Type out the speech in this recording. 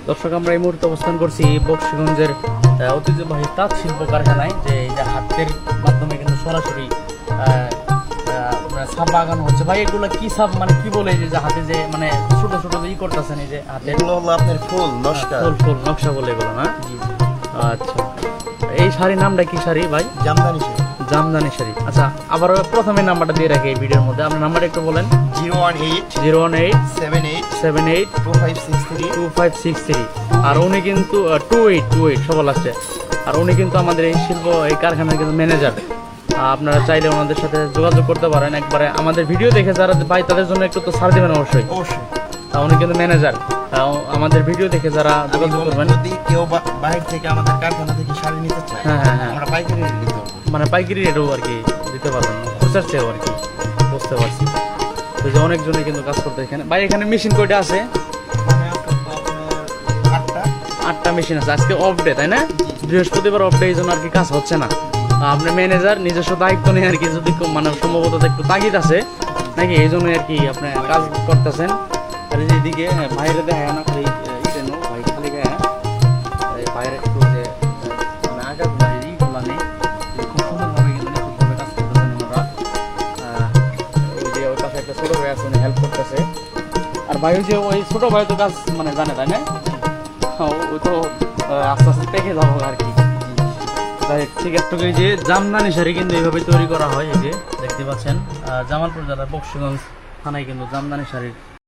দর্শক, আমরা এই মুহূর্তে অবস্থান করছি বক্সিগঞ্জের ঐতিহ্যবাহী তাঁত শিল্প কারখানায়, যে এই যে হাতের মাধ্যমে কিন্তু সরাসরি ছাপ বাগানো হচ্ছে। ভাই, এগুলো কি ছাপ, মানে কি বলে যে হাতে যে মানে ছোট ছোট ই করতেছেন, এই যে হাতে এগুলো হলো আপনার ফুল নকশা। ফুল নকশা বলে এগুলো না? আচ্ছা, এই শাড়ির নামটা কি শাড়ি ভাই? জামদানি শাড়ি। জামদানি শাড়ি। আচ্ছা, আবার প্রথমে নাম্বারটা দিয়ে রাখি এই ভিডিওর মধ্যে। আপনার নাম্বারটা একটু বলেন। 018 78 78 2563 2563। আর উনি কিন্তু 28 সবার লাস্টে। আর উনি কিন্তু আমাদের এই শিল্প এই কারখানার কিন্তু ম্যানেজার। আপনারা চাইলে ওনাদের সাথে যোগাযোগ করতে পারেন। একবারে আমাদের ভিডিও দেখে যারা ভাই, তাদের জন্য একটু তো ছাড় দেবেন অবশ্যই। অবশ্যই। উনি কিন্তু ম্যানেজার। আমাদের ভিডিও দেখে যারা যোগাযোগ করবেন, যদি কেউ বাইরে থেকে আমাদের কারখানা থেকে শাড়ি নিতে চায়, হ্যাঁ, আমরা পাইকারি রেট দিতে পারবো। মানে পাইকারি রেটও আর কি দিতে পারবেন, খুচরার চেয়েও আর কি। বুঝতে পারছি। তো যে অনেকজনে কিন্তু কাজ করতে এখানে। ভাই, এখানে মেশিন কয়টা আছে? মানে আপনার 8টা মেশিন আছে। আজকে অফ ডে, তাই না? বৃহস্পতিবার অফ ডে, এই জন্য আর কি কাজ হচ্ছে না। আপনি ম্যানেজার, নিজস্ব দায়িত্ব নেই আর কি, যদি মানে সম্ভবত একটু তাগিদ আছে নাকি, এই জন্য আর কি আপনি কাজ করতেছেন। আর এইদিকে বাইরে দেখা না খালি ইটেন ভাই, খালি গায়ে বাইরে একটু যে মানে আগাগুলা এইগুলা নেই, খুব সুন্দরভাবে কিন্তু নিখুঁতভাবে কাজ করতেছেন ওরা। ওই যে ওই পাশে একটা ছোট ভাই আছে, উনি হেল্প করতেছে। আর ভাই, ওই যে ওই ছোট ভাই তো কাজ মানে জানে, তাই না? ওই তো আস্তে আস্তে পেকে যাবো আর কি। ঠিক একটু এই যে জামদানি শাড়ি কিন্তু এইভাবে তৈরি করা হয়। এই যে দেখতে পাচ্ছেন, জামালপুর জেলার বক্সিগঞ্জ থানায় কিন্তু জামদানি শাড়ির